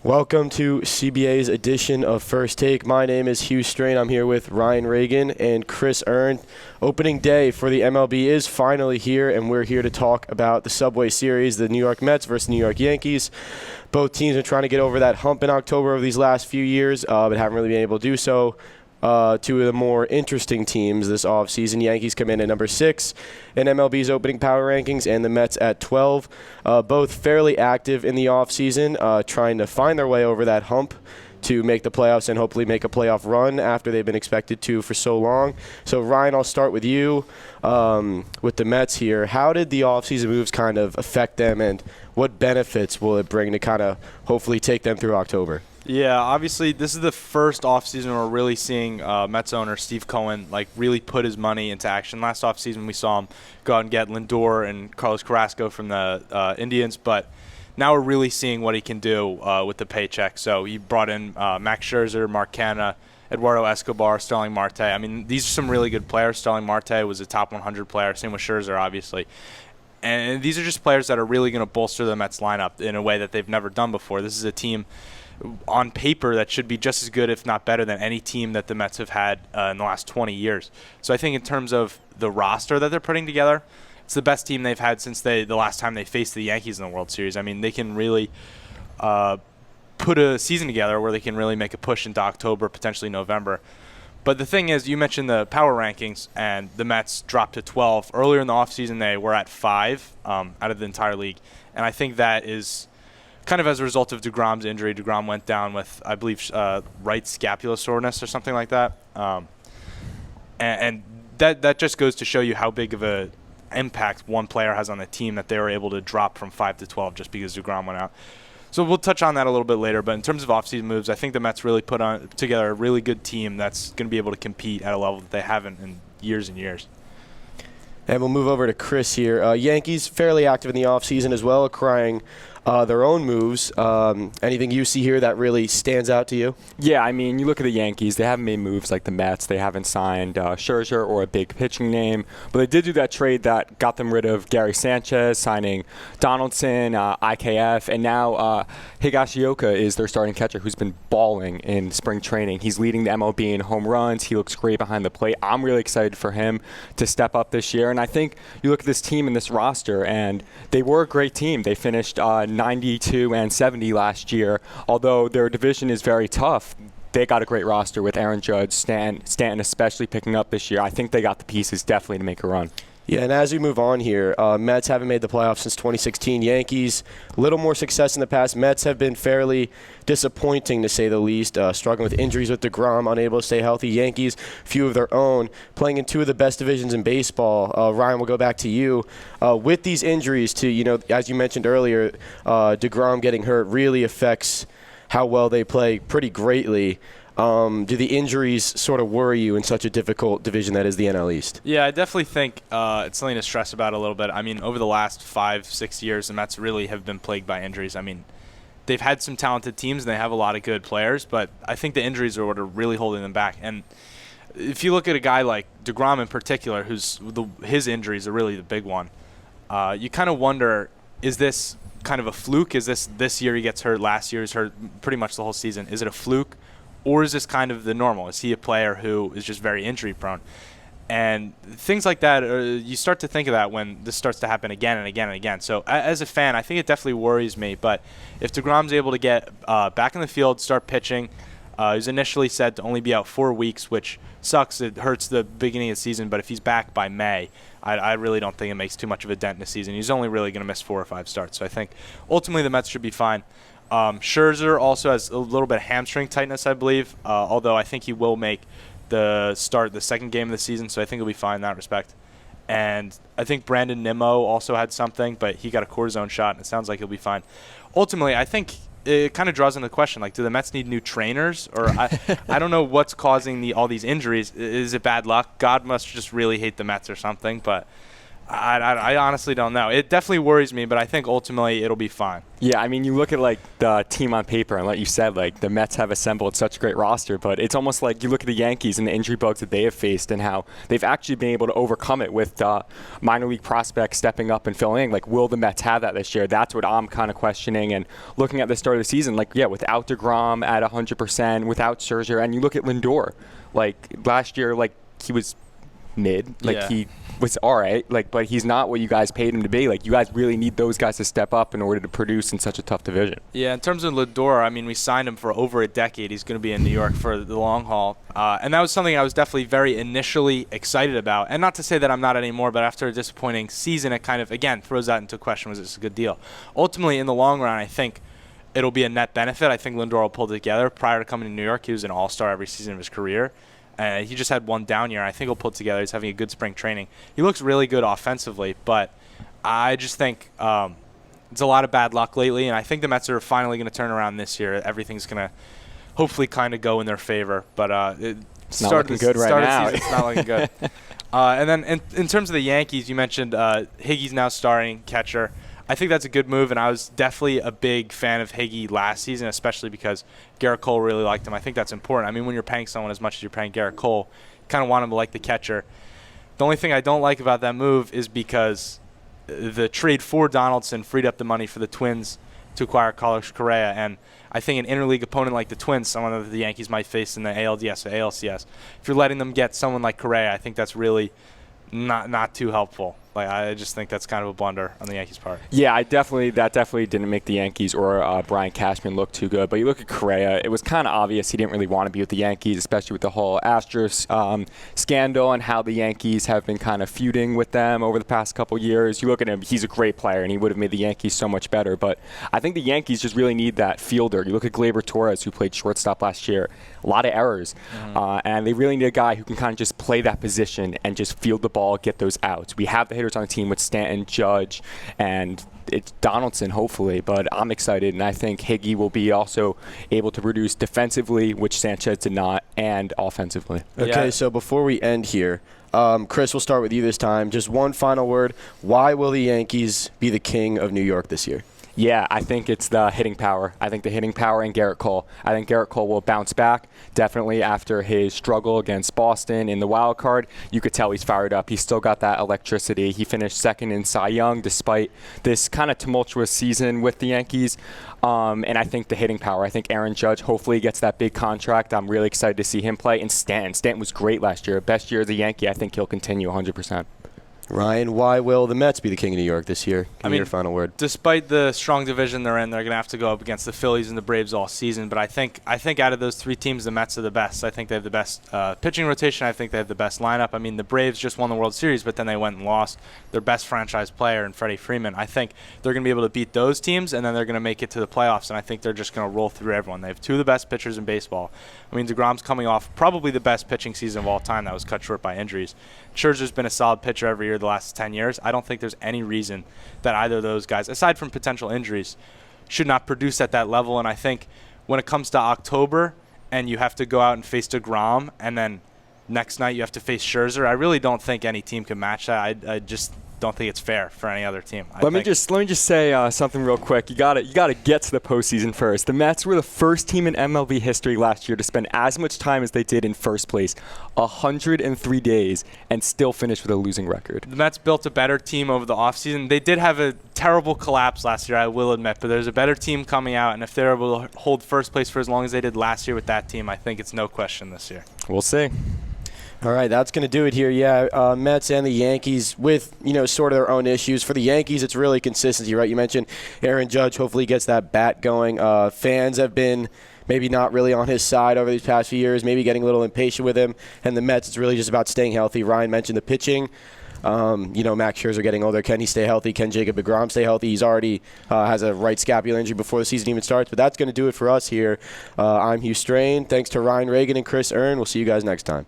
Welcome to CBA's edition of First Take. My name is Hugh Strain. I'm here with Ryan Reagan and Chris Earn. Opening day for the MLB is finally here, and we're here to talk about the Subway Series, the New York Mets versus New York Yankees. Both teams are trying to get over that hump in October of these last few years, but haven't really been able to do so. Two of the more interesting teams this offseason. Yankees come in at number 6 in MLB's opening power rankings, and the Mets at 12. Both fairly active in the offseason, trying to find their way over that hump to make the playoffs and hopefully make a playoff run after they've been expected to for so long. So, Ryan, I'll start with you with the Mets here. How did the offseason moves kind of affect them, and what benefits will it bring to kind of hopefully take them through October? Yeah, obviously this is the first offseason we're really seeing Mets owner Steve Cohen really put his money into action. Last offseason we saw him go out and get Lindor and Carlos Carrasco from the Indians, but now we're really seeing what he can do with the paycheck. So he brought in Max Scherzer, Mark Canha, Eduardo Escobar, Starling Marte. I mean, these are some really good players. Starling Marte was a top 100 player. Same with Scherzer, obviously. And these are just players that are really going to bolster the Mets lineup in a way that they've never done before. This is a team on paper that should be just as good, if not better, than any team that the Mets have had in the last 20 years. So I think in terms of the roster that they're putting together, it's the best team they've had since the last time they faced the Yankees in the World Series. I mean, they can really put a season together where they can really make a push into October, potentially November. But the thing is, you mentioned the power rankings, and the Mets dropped to 12. Earlier in the offseason, they were at 5 out of the entire league. And I think that is kind of as a result of DeGrom's injury. DeGrom went down with, I believe, right scapula soreness or something like that. And that just goes to show you how big of a impact one player has on the team, that they were able to drop from 5 to 12 just because DeGrom went out. So we'll touch on that a little bit later. But in terms of offseason moves, I think the Mets really put together a really good team that's going to be able to compete at a level that they haven't in years and years. And we'll move over to Chris here. Yankees fairly active in the offseason as well, acquiring their own moves. Anything you see here that really stands out to you? Yeah, I mean, you look at the Yankees, they haven't made moves like the Mets. They haven't signed Scherzer or a big pitching name. But they did do that trade that got them rid of Gary Sanchez, signing Donaldson, IKF, and now Higashioka is their starting catcher, who's been balling in spring training. He's leading the MLB in home runs. He looks great behind the plate. I'm really excited for him to step up this year. And I think you look at this team and this roster, and they were a great team. They finished 92 and 70 last year. Although their division is very tough, they got a great roster with Aaron Judge, Stanton especially picking up this year. I think they got the pieces definitely to make a run. Yeah, and as we move on here, Mets haven't made the playoffs since 2016. Yankees, a little more success in the past. Mets have been fairly disappointing, to say the least, struggling with injuries with DeGrom, unable to stay healthy. Yankees, few of their own, playing in two of the best divisions in baseball. Ryan, we'll go back to you. With these injuries to, as you mentioned earlier, DeGrom getting hurt really affects how well they play pretty greatly. Do the injuries sort of worry you in such a difficult division that is the NL East? Yeah, I definitely think it's something to stress about a little bit. I mean, over the last 5-6 years, the Mets really have been plagued by injuries. I mean, they've had some talented teams and they have a lot of good players, but I think the injuries are what are really holding them back. And if you look at a guy like DeGrom in particular, his injuries are really the big one, you kind of wonder, is this kind of a fluke? Is this year he gets hurt, last year he's hurt pretty much the whole season? Is it a fluke? Or is this kind of the normal? Is he a player who is just very injury prone? And things like that, you start to think of that when this starts to happen again and again and again. So as a fan, I think it definitely worries me. But if DeGrom's able to get back in the field, start pitching, he's initially said to only be out 4 weeks, which sucks. It hurts the beginning of the season. But if he's back by May, I really don't think it makes too much of a dent in the season. He's only really going to miss 4 or 5 starts. So I think ultimately the Mets should be fine. Scherzer also has a little bit of hamstring tightness, I believe, although I think he will make the second game of the season, so I think he'll be fine in that respect. And I think Brandon Nimmo also had something, but he got a cortisone shot, and it sounds like he'll be fine. Ultimately, I think it kind of draws into the question, do the Mets need new trainers? Or I don't know what's causing all these injuries. Is it bad luck? God must just really hate the Mets or something, but I honestly don't know. It definitely worries me, but I think ultimately it'll be fine. Yeah, I mean, you look at like the team on paper, and like you said, like the Mets have assembled such a great roster, but it's almost like you look at the Yankees and the injury bugs that they have faced, and how they've actually been able to overcome it with minor league prospects stepping up and filling in. Like, will the Mets have that this year? That's what I'm kind of questioning. And looking at the start of the season, like, yeah, without DeGrom at 100%, without Scherzer, and you look at Lindor, like last year, like he was mid, like Yeah. he was all right, like, but he's not what you guys paid him to be. Like, you guys really need those guys to step up in order to produce in such a tough division. Yeah, in terms of Lindor, I mean, we signed him for over a decade. He's going to be in New York for the long haul. And that was something I was definitely very initially excited about. And not to say that I'm not anymore, but after a disappointing season, it kind of, again, throws that into question, was this a good deal? Ultimately, in the long run, I think it'll be a net benefit. I think Lindor will pull it together. Prior to coming to New York, he was an all-star every season of his career. He just had one down year. I think he'll pull it together. He's having a good spring training. He looks really good offensively, but I just think it's a lot of bad luck lately, and I think the Mets are finally going to turn around this year. Everything's going to hopefully kind of go in their favor, but it's not looking good right now. Season, it's not looking good. And then in terms of the Yankees, you mentioned Higgy's now starting catcher. I think that's a good move, and I was definitely a big fan of Higgy last season, especially because Garrett Cole really liked him. I think that's important. I mean, when you're paying someone as much as you're paying Garrett Cole, you kind of want him to like the catcher. The only thing I don't like about that move is because the trade for Donaldson freed up the money for the Twins to acquire Carlos Correa, and I think an interleague opponent like the Twins, someone that the Yankees might face in the ALDS or ALCS, if you're letting them get someone like Correa, I think that's really not too helpful. Like, I just think that's kind of a blunder on the Yankees' part. Yeah, that definitely didn't make the Yankees or Brian Cashman look too good. But you look at Correa, it was kind of obvious he didn't really want to be with the Yankees, especially with the whole Astros scandal and how the Yankees have been kind of feuding with them over the past couple years. You look at him, he's a great player, and he would have made the Yankees so much better. But I think the Yankees just really need that fielder. You look at Gleyber Torres, who played shortstop last year, a lot of errors. And they really need a guy who can kind of just play that position and just field the ball, get those outs. We have the hitters on the team with Stanton, Judge, and it's Donaldson, hopefully. But I'm excited, and I think Higgy will be also able to produce defensively, which Sanchez did not, and offensively. Okay, Yeah. so before we end here, Chris, we'll start with you this time. Just one final word. Why will the Yankees be the king of New York this year? Yeah, I think it's the hitting power. I think the hitting power and Garrett Cole. I think Garrett Cole will bounce back, definitely after his struggle against Boston in the wild card. You could tell he's fired up. He's still got that electricity. He finished second in Cy Young despite this kind of tumultuous season with the Yankees. And I think the hitting power. I think Aaron Judge hopefully gets that big contract. I'm really excited to see him play. And Stanton was great last year. Best year as a Yankee. I think he'll continue 100%. Ryan, why will the Mets be the king of New York this year? Give me your final word. Despite the strong division they're in, they're going to have to go up against the Phillies and the Braves all season. But I think out of those three teams, the Mets are the best. I think they have the best pitching rotation. I think they have the best lineup. I mean, the Braves just won the World Series, but then they went and lost their best franchise player in Freddie Freeman. I think they're going to be able to beat those teams, and then they're going to make it to the playoffs. And I think they're just going to roll through everyone. They have two of the best pitchers in baseball. I mean, DeGrom's coming off probably the best pitching season of all time that was cut short by injuries. Scherzer's been a solid pitcher every year the last 10 years. I don't think there's any reason that either of those guys, aside from potential injuries, should not produce at that level. And I think when it comes to October and you have to go out and face DeGrom and then next night you have to face Scherzer, I really don't think any team can match that. I just don't think it's fair for any other team. Let me just say something real quick. You got to get to the postseason first. The Mets were the first team in MLB history last year to spend as much time as they did in first place, 103 days, and still finish with a losing record. The Mets built a better team over the offseason. They did have a terrible collapse last year, I will admit, but there's a better team coming out, and if they're able to hold first place for as long as they did last year with that team, I think it's no question this year. We'll see. All right, that's going to do it here. Yeah, Mets and the Yankees with, sort of their own issues. For the Yankees, it's really consistency, right? You mentioned Aaron Judge hopefully gets that bat going. Fans have been maybe not really on his side over these past few years, maybe getting a little impatient with him. And the Mets, it's really just about staying healthy. Ryan mentioned the pitching. Max Scherzer getting older. Can he stay healthy? Can Jacob deGrom stay healthy? He's already has a right scapular injury before the season even starts. But that's going to do it for us here. I'm Hugh Strain. Thanks to Ryan Reagan and Chris Earn. We'll see you guys next time.